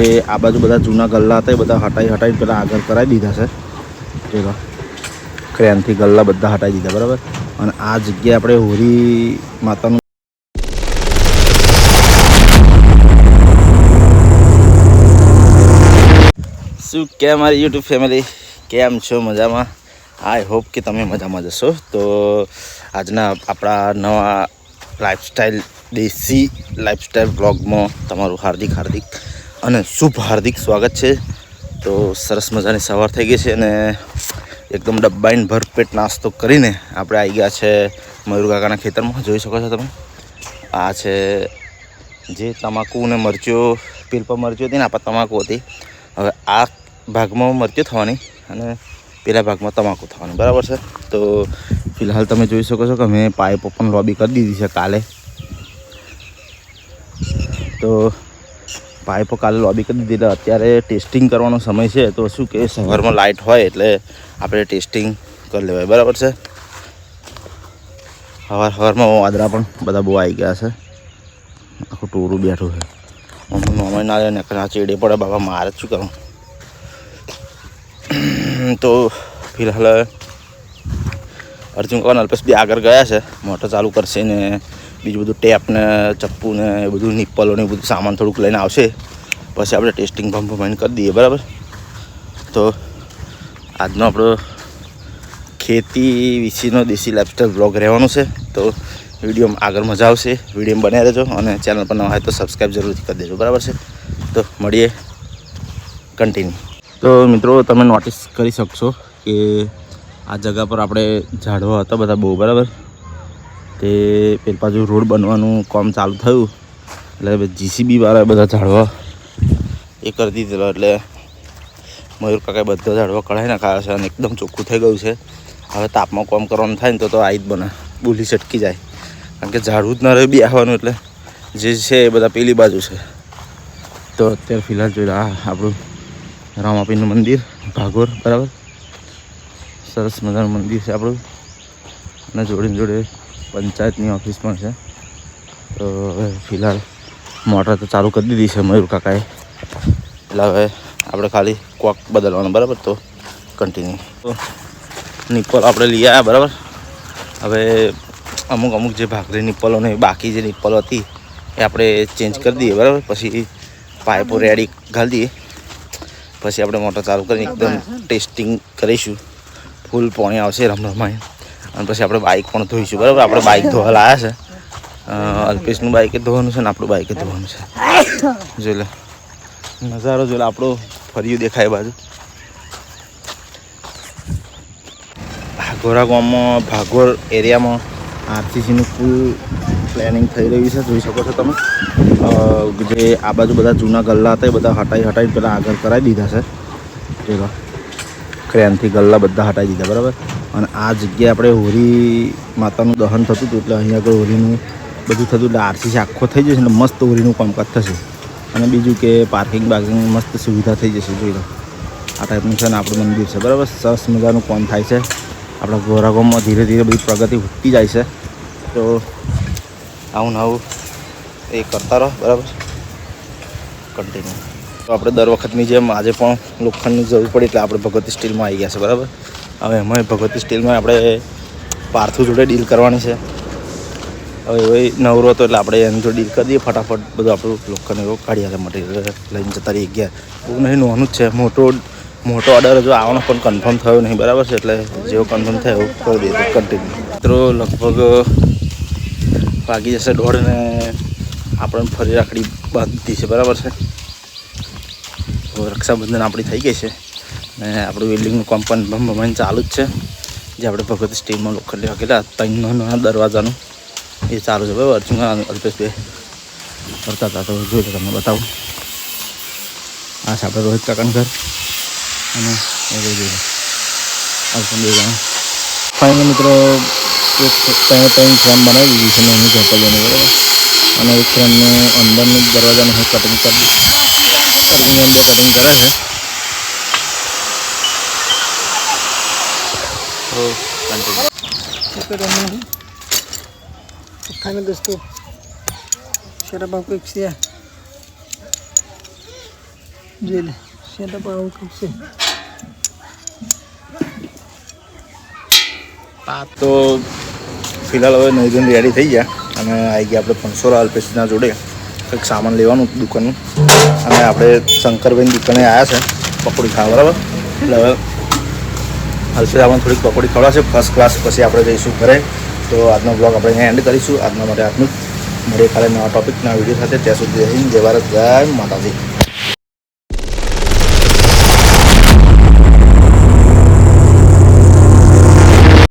એ આ બાજુ બધા જૂના ગલ્લા હતા એ બધા હટાઈ પેલા આગળ કરાવી દીધા છે. જો ક્રેનથી ગલ્લા બધા હટાવી દીધા બરાબર. અને આ જગ્યાએ આપણે હોરી માતાનું શું કે મારી યુટ્યુબ ફેમિલી કેમ છો? મજામાં? આઈ હોપ કે તમે મજામાં જશો. તો આજના આપણા નવા લાઈફસ્ટાઈલ દેશી લાઈફસ્ટાઈલ બ્લોગમાં તમારું હાર્દિક અને શુભ હાર્દિક સ્વાગત છે. તો સરસ મજાની સવાર થઈ ગઈ છે અને એકદમ ડબ્બાઈને ભરપેટ નાસ્તો કરીને આપણે આવી ગયા છે મયુર કાકાના ખેતરમાં. જોઈ શકો છો તમે. આ છે જે તમાકુ ને મરચીઓ પેલ પર મરચીઓ હતી ને આપણે તમાકુ હતી. હવે આ ભાગમાં મરચી થવાની અને પેલા ભાગમાં તમાકુ થવાની બરાબર છે. તો ફિલહાલ તમે જોઈ શકો છો કે મેં પાઇપો પણ લોબી કરી દીધી છે કાલે. તો પાઇપો કાલે લોબી કરી દીધી એટલે અત્યારે ટેસ્ટિંગ કરવાનો સમય છે. તો શું કે સવારમાં લાઇટ હોય એટલે આપણે ટેસ્ટિંગ કરી લેવાય બરાબર છે. સવારમાં વાદળા પણ બધા બહુ આવી ગયા છે. આખું ટોરું બેઠું છે. નોમાઈ ના લે ને ચેડે પડે બાબા મારે શું કરું. તો ફિલહાલ અર્જુન કવાન અલ્પેશ બી આગળ ગયા છે. મોટર ચાલુ કરશે ને બીજું બધું ટેપ ને ચપ્પુ ને એ બધું નિપ્પલો ને બધું સામાન થોડુંક લઈને આવશે. પછી આપણે ટેસ્ટિંગ પંપ કરી દઈએ બરાબર. તો આજનો આપણો ખેતી વિશેનો દેશી લાઈફસ્ટાઈલ બ્લોગ રહેવાનો છે. તો વિડીયોમાં આગળ મજા આવશે. વિડીયોમાં બન્યા રહેજો અને ચેનલ પર નવા હોય તો સબસ્ક્રાઈબ જરૂરથી કરી દેજો બરાબર છે. તો મળીએ કન્ટિન્યુ. તો મિત્રો તમે નોટિસ કરી શકશો કે આ જગા પર આપણે ઝાડવા હતા બધા બહુ બરાબર. તે પેલ બાજુ રોડ બનવાનું કામ ચાલુ થયું એટલે જીસીબી વાળા બધા ઝાડવા એ કરી દીધેલો. એટલે મયુર કાકાએ બધા ઝાડવા કઢાઈ નાખાયા છે અને એકદમ ચોખ્ખું થઈ ગયું છે. હવે તાપમાં કામ કરવાનું થાય ને તો આવી જ બને બુલી છટકી જાય. કારણ કે ઝાડવું જ ન રહે બી આવવાનું એટલે જે છે એ બધા પેલી બાજુ છે. તો અત્યારે ફિલહાલ જોઈ આપણું રામાપીનું મંદિર ભાગોર બરાબર. સરસ મજાનું મંદિર છે આપણું અને જોડે પંચાયતની ઓફિસ પણ છે. તો હવે ફિલહાલ મોટર તો ચાલુ કરી દીધી છે મયુર કાકાએ. એટલે હવે આપણે ખાલી કોક બદલવાનું બરાબર. તો કન્ટિન્યુ. તો નિપ્પલ આપણે લઈ આવ્યા બરાબર. હવે અમુક જે ભાખરી નિપ્પલોને બાકી જે નિપ્પલો હતી એ આપણે ચેન્જ કરી દઈએ બરાબર. પછી પાઇપો રેડી ઘાલી દઈએ. પછી આપણે મોટર ચાલુ કરીને એકદમ ટેસ્ટિંગ કરીશું. ફૂલ પાણી આવશે રમરમાય. અને પછી આપણે બાઇક પણ ધોઈશું બરાબર. આપણે બાઇક ધોવા લાવ્યા છે. અલ્પેશનું બાઇકે ધોવાનું છે ને આપણું બાઇકે ધોવાનું છે. જોઈ લે નજારો જોઈ લે. આપણો ફર્યું દેખાય બાજુ. ભાગોરા ગામમાં ભાગોર એરિયામાં આરસીસીનું ફૂલ પ્લાનિંગ થઈ રહ્યું છે. જોઈ શકો છો તમે. જે આ બાજુ બધા જૂના ગલ્લા હતા એ બધા હટાઈ પેલા આગળ કરાવી દીધા છે. જો ક્રેનથી ગલ્લા બધા હટાવી દીધા બરાબર. અને આ જગ્યાએ આપણે હોરી માતાનું દહન થતું હતું એટલે અહીં આગળ હોરીનું બધું થતું એટલે આરસીસી આખો થઈ જશે એટલે મસ્ત હોરીનું કામકાજ થશે. અને બીજું કે પાર્કિંગ મસ્ત સુવિધા થઈ જશે. જોઈ લો આ ટાઈપનું છે ને આપણું મંદિર છે બરાબર. સરસ મજાનું કામ થાય છે. આપણા ગોરા ગામમાં ધીરે ધીરે બધી પ્રગતિ વધતી જાય છે. તો આવું એ કરતા રહો બરાબર. કન્ટિન્યુ. તો આપણે દર વખતની જેમ આજે પણ લોખંડની જરૂર પડી એટલે આપણે ભગવતી સ્ટીલમાં આવી ગયા છે બરાબર. હવે એમાં ભગવતી સ્ટીલમાં આપણે પાર્થુ જોડે ડીલ કરવાની છે. હવે એ નવરો હતો એટલે આપણે એની જોડે ડીલ કરી દઈએ ફટાફટ. બધું આપણું લોખંડ એવો કાઢી આવે મટીરિયલ લઈને જતા રહી ગયા. એવું નહીં નોનું જ છે. મોટો ઓર્ડર હજુ આવવાનો પણ કન્ફર્મ થયો નહીં બરાબર છે. એટલે જેવો કન્ફર્મ થાય એવું કરી દઈએ. તો કન્ટિન્યુ. મિત્રો લગભગ વાગી જશે 1:30 ને આપણને ફરી રાખડી બાંધી છે બરાબર છે. રક્ષાબંધન આપણી થઈ ગઈ છે ને આપણું વેલ્ડિંગનું કામ પણ ભમાઈને ચાલુ જ છે. જે આપણે ભગવતી સ્ટીલમાં લોખંડ લેવા ગયેલા 3 નાના દરવાજાનું એ ચાલુ છે બરાબર. અર્જુન અલ્પેશભાઈ કરતા હતા. તો જોઈ લો તમને બતાવું. આ છે આપણે રોહિત કાકાનું ઘર અને એ જોઈ લો અર્જુન 2 જણા. ફાઇનલ મિત્રો એક ત્રણ ફ્રેમ બનાવી દીધી છે નાની ઝોપડીઓની બરાબર. અને એક ફ્રેમનું અંદરનું દરવાજાનું હું કટિંગ કરી અંદર કટિંગ કરે છે. તો કન્ટિન્યू. फाइनल दोस्तों शराब आपको एक से જોઈ લે સેટઅપ આવું કંઈક છે. તો ફિલહાલ હવે નહીં ધોઈને રેડી થઈ ગયા અને આવી ગયા આપણે પંસોરા અલ્પેશના જોડે કંઈક સામાન લેવાનું દુકાનનું. અને આપણે શંકરભાઈની દુકાને આવ્યા છે પકોડી ખાવા, બરાબર. એટલે હવે અલ્પેશ આપણને થોડીક પકોડી ખવડાવશે ફર્સ્ટ ક્લાસ. પછી આપણે જઈશું ઘરે. તો આજનો બ્લોગ આપણે અહીંયા એન્ડ કરીશું. આજના માટે આટલું જ. મળીએ કાલે નવા ટોપિક, નવા વિડીયો સાથે. ત્યાં સુધી જય હિન્દ, જય ભારત, જય માતાજી.